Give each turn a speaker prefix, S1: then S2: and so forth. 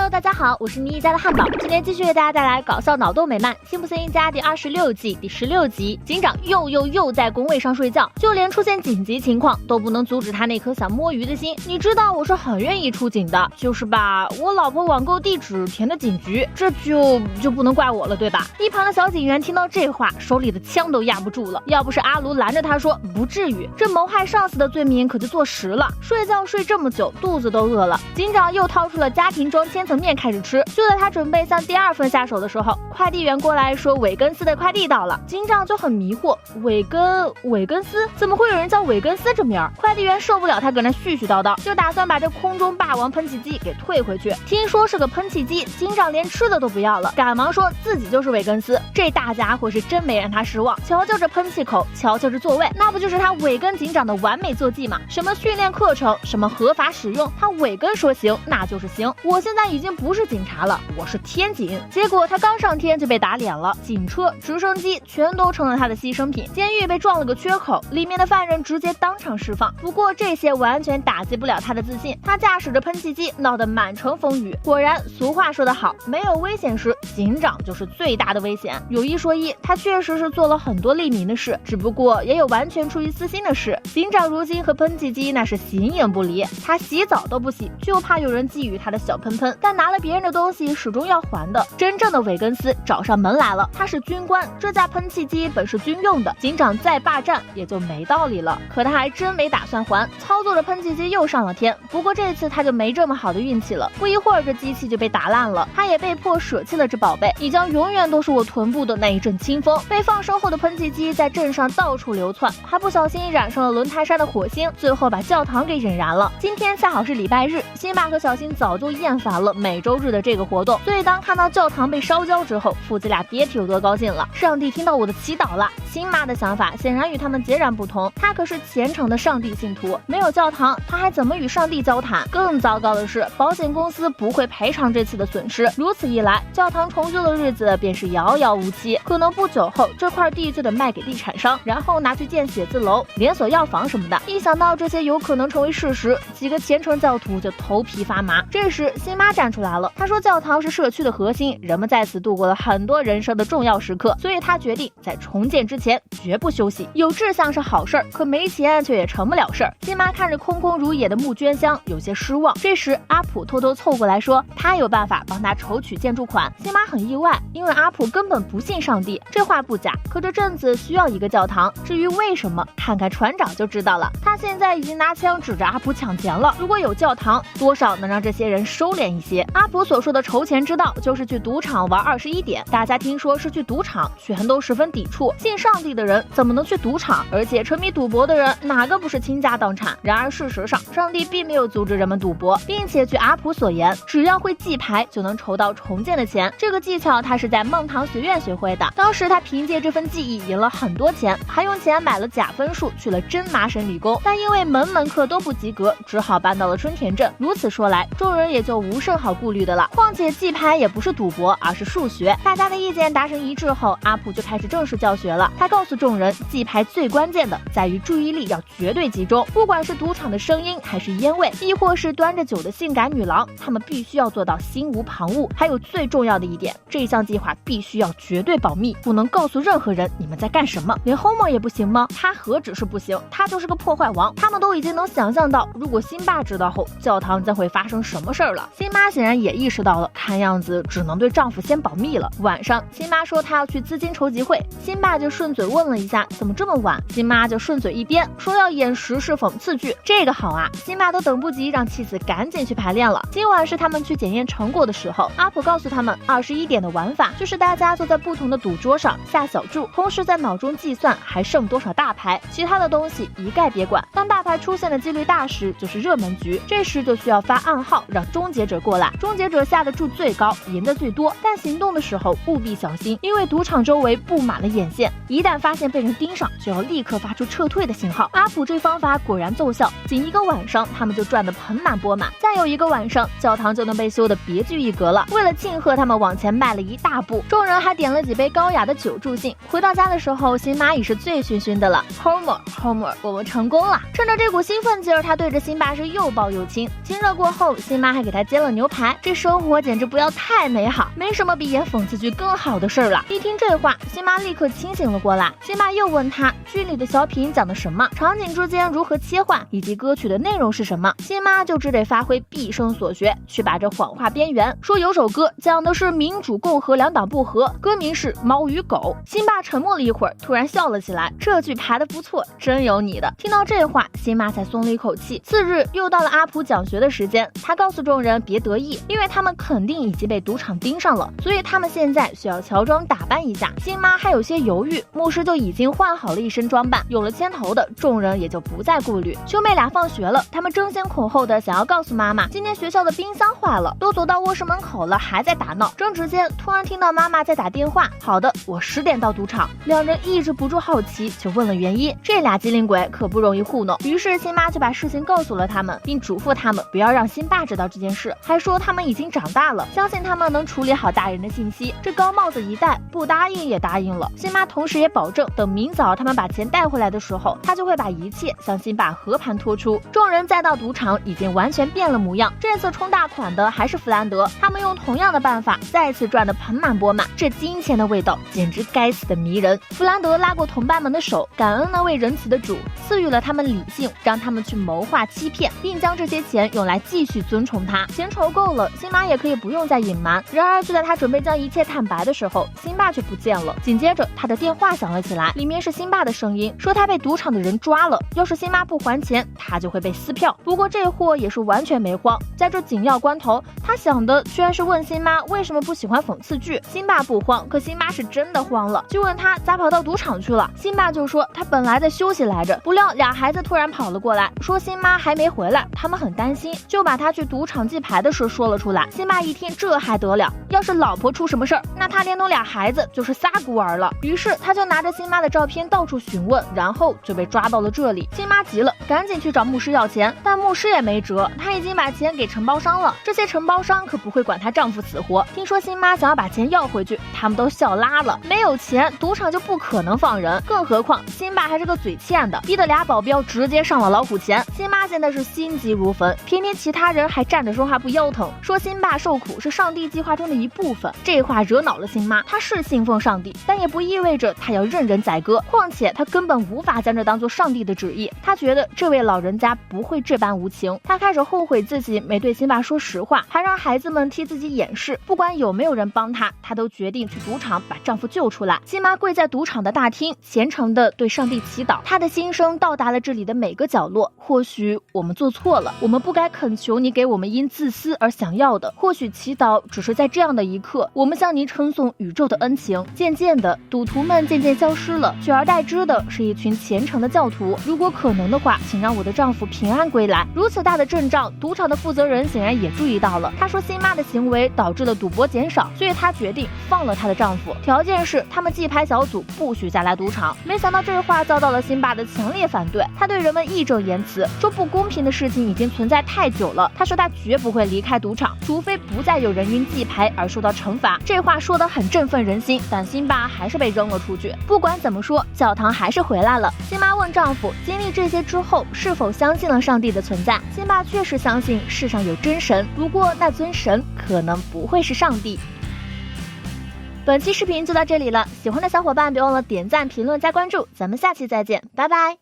S1: Hello， 大家好，我是妮一家的汉堡，今天继续为大家带来搞笑脑洞美漫《信不信一家》第26季第16集。警长又在工位上睡觉，就连出现紧急情况都不能阻止他那颗想摸鱼的心。你知道我是很愿意出警的，就是把我老婆网购地址填的警局，这就不能怪我了，对吧？一旁的小警员听到这话，手里的枪都压不住了。要不是阿卢拦着他说不至于，这谋害上司的罪名可就坐实了。睡觉睡这么久，肚子都饿了，警长又掏出了家庭装千层面开始吃。就在他准备向第2份下手的时候，快递员过来说韦根斯的快递到了。警长就很迷惑，韦根斯怎么会有人叫韦根斯这名儿？快递员受不了他搁那絮絮叨叨，就打算把这空中霸王喷气机给退回去。听说是个喷气机，警长连吃的都不要了，赶忙说自己就是韦根斯。这大家伙是真没让他失望，瞧瞧这喷气口，瞧瞧这座位，那不就是他韦根警长的完美坐骑吗？什么训练课程，什么合法使用，他韦根说行那就是行。我现在已经不是警察了，我是天警。结果他刚上天就被打脸了，警车、直升机全都成了他的牺牲品，监狱被撞了个缺口，里面的犯人直接当场释放。不过这些完全打击不了他的自信，他驾驶着喷气机闹得满城风雨。果然俗话说得好，没有危险时，警长就是最大的危险。有一说一，他确实是做了很多利民的事，只不过也有完全出于私心的事。警长如今和喷气机那是形影不离，他洗澡都不洗，就怕有人觊觎他的小喷喷，但拿了别人的东西始终要还的。真正的韦根斯找上门来了，他是军官，这架喷气机本是军用的，警长再霸占也就没道理了。可他还真没打算还，操作着喷气机又上了天。不过这次他就没这么好的运气了，不一会儿这机器就被打烂了，他也被迫舍弃了这宝贝。你将永远都是我臀部的那一阵清风。被放生后的喷气机在镇上到处流窜，还不小心染上了轮胎山的火星，最后把教堂给引燃了。今天恰好是礼拜日，辛巴和小新早就厌烦了每周日的这个活动，所以当看到教堂被烧焦之后，父子俩别提有多高兴了。上帝听到我的祈祷了。辛巴的想法显然与他们截然不同，他可是虔诚的上帝信徒，没有教堂他还怎么与上帝交谈？更糟糕的是，保险公司不会赔偿这次的损失。如此一来，教堂重修的日子便是遥遥无期，可能不久后这块地就得卖给地产商，然后拿去建写字楼、连锁药房什么的。一想到这些有可能成为事实，几个虔诚教徒就头皮发麻。这时辛巴站出来了，他说教堂是社区的核心，人们在此度过了很多人生的重要时刻，所以他决定在重建之前绝不休息。有志向是好事儿，可没钱却也成不了事儿。辛巴看着空空如也的募捐箱有些失望。这时阿普偷偷凑过来说他有办法帮他筹取建筑款。辛巴很意外，因为阿普根本不信上帝，这话不假，可这镇子需要一个教堂，至于为什么，看看船长就知道了。他现在已经拿枪指着阿普抢钱了，如果有教堂，多少能让这些人收敛一些。阿普所说的筹钱之道就是去赌场玩21点，大家听说是去赌场，全都十分抵触。信上帝的人怎么能去赌场？而且沉迷赌博的人哪个不是倾家荡产？然而事实上，上帝并没有阻止人们赌博，并且据阿普所言，只要会记牌就能筹到重建的钱。这个技巧他是在梦堂学院学会的，当时他凭借这份技艺赢了很多钱，还用钱买了假分数去了真麻省理工，但因为门课都不及格，只好搬到了春田镇。如此说来，众人也就无甚好顾虑的了。况且记牌也不是赌博，而是数学。大家的意见达成一致后，阿普就开始正式教学了。他告诉众人，记牌最关键的在于注意力要绝对集中，不管是赌场的声音，还是烟味，亦或是端着酒的性感女郎，他们必须要做到心无旁骛。还有最重要的一点，这项计划必须要绝对保密，不能告诉任何人你们在干什么。连 Homer 也不行吗？他何止是不行，他就是个破坏王。他们都已经能想象到，如果辛巴知道后，教堂将会发生什么事儿了。辛巴显然也意识到了，看样子只能对丈夫先保密了。晚上，辛巴说他要去资金筹集会，辛巴就顺嘴问了一下怎么这么晚，辛巴就顺嘴一编说要演时事讽刺剧。这个好啊，辛巴都等不及让妻子赶紧去排练了。今晚是他们去检验成果的时候，阿普告诉他们21点的玩法就是大家坐在不同的赌桌上下小注，同时在脑中计算还剩多少大牌，其他的东西一概别管。当大牌出现的几率大时，就是热门局，这时就需要发暗号让终结者过来，终结者下的注最高，赢的最多。但行动的时候务必小心，因为赌场周围布满了眼线，一旦发现被人盯上，就要立刻发出撤退的信号。阿普这方法果然奏效，仅1个晚上，他们就赚得盆满钵满。再有1个晚上，教堂就能被修得别具一格了。为了庆贺他们往前迈了一大步，众人还点了几杯高雅的酒助兴。回到家的时候，辛巴已是醉醺醺的了。Homer，我们成功了！趁着这股兴奋劲儿，他对着辛巴是又抱又亲。亲热过后，辛巴还给他煎了牛排。这生活简直不要太美好，没什么比演讽刺剧更好的事儿了。一听这话，辛巴立刻清醒了过来。辛巴又问他剧里的小品讲的什么，场景之间如何切换，以及歌曲的内容是什么。辛巴就只得发挥毕生所学，去把这谎话边缘。说有首歌讲的是民主共和2党不和，歌名是猫与狗。辛巴沉默了一会儿，突然笑了起来，这句排得不错，真有你的。听到这话，辛巴才松了一口气。次日又到了阿普讲学的时间，他告诉众人别得意，因为他们肯定已经被赌场盯上了，所以他们现在需要乔装打扮一下。辛巴还有些犹豫，牧师就已经换好了一身装扮，有了牵头的，众人也就不再顾虑。兄妹俩放学了，他们争先恐后的想要告诉妈妈，今天学校的冰箱坏了，都走到卧室门口了，还在打闹。正值间，突然听到妈妈在打电话，好的，我10点到赌场。两人抑制不住好奇，就问了原因。这俩机灵鬼可不容易糊弄，于是辛巴就把事情告诉了他们，并嘱咐他们不要让辛巴知道这件事，还说他们已经长大了，相信他们能处理好大人的信息。这高帽子一戴，不答应也答应了。辛巴同时也保证，等明早他们把钱带回来的时候，他就会把一切向辛巴和盘托出。众人再到赌场，已经完全变了模样。这次冲大款的还是弗兰德，他们用同样的办法再次赚得盆满钵满。这金钱的味道简直该死的迷人。弗兰德拉过同伴们的手，感恩那位仁慈的主，赐予了他们理性，让他们去谋划欺骗，并将这些钱用来继续尊崇他。钱筹够了，辛巴也可以不用再隐瞒。然而就在他准备将一切坦白的时候，辛巴却不见了。紧接着他的电话响了起来，里面是辛巴的声音，说他被赌场的人抓了，要是辛巴不还钱，他就会被撕票。不过这货也是完全没慌，在这紧要关头，他想的居然是问辛巴为什么不喜欢讽刺剧。辛巴不慌，可辛巴是真的慌了，就问他咋跑到赌场去了。辛巴就说他本来在休息来着，不料俩孩子突然跑了过来，说辛巴还没回来，他们很担心，就把他去赌场记牌的事说了出来。辛巴一听，这还得了，要是老婆出什么事儿，那他连同俩孩子就是仨孤儿了。于是他就拿着辛巴的照片到处询问，然后就被抓到了这里。辛巴急了，赶紧去找牧师要钱，但牧师也没辙，他已经把钱给承包商了。这些承包商可不会管她丈夫死活，听说辛巴想要把钱要回去，他们都笑拉了。没有钱，赌场就不可能放人，更何况辛巴还是个嘴欠的，逼得俩保镖直接上了老虎钳。辛巴现在是心急如焚，偏偏其他人还站着说话不腰疼，说辛巴受苦是上帝计划中的一部分。这话惹恼了辛妈，她是信奉上帝，但也不意味着她要任人宰割，况且她根本无法将这当作上帝的旨意。她觉得这位老人家不会这般无情，她开始后悔自己没对辛巴说实话，还让孩子们替自己掩饰。不管有没有人帮她，她都决定去赌场把丈夫救出来。辛妈跪在赌场的大厅，虔诚地对上帝祈祷，她的心声到达了这里的每个角落。或许我们做错了，我们不该恳求你给我们因自私而想要的，或许祈祷只是在这样的一刻，我们向您称颂宇宙的恩情。渐渐的，赌徒们渐渐消失了，取而代之的是一群虔诚的教徒。如果可能的话，请让我的丈夫平安归来。如此大的阵仗，赌场的负责人显然也注意到了，他说辛妈的行为导致了赌博减少，所以他决定放了她的丈夫，条件是他们记牌小组不许再来赌场。没想到这话遭到了辛爸的强烈反对，他对人们义正言辞说不公平的事情已经存在太久了，他说他绝不会离开赌场，除非不再有人因记牌而受到惩罚。这话说得很振奋人心，但辛爸还是被扔了出去。不管怎么说，教堂还是回来了。辛妈问丈夫经历这些之后是否相信了上帝的存在，辛爸确实相信世上有真神，不过那尊神可能不会是上帝。本期视频就到这里了，喜欢的小伙伴别忘了点赞、评论、加关注，咱们下期再见，拜拜。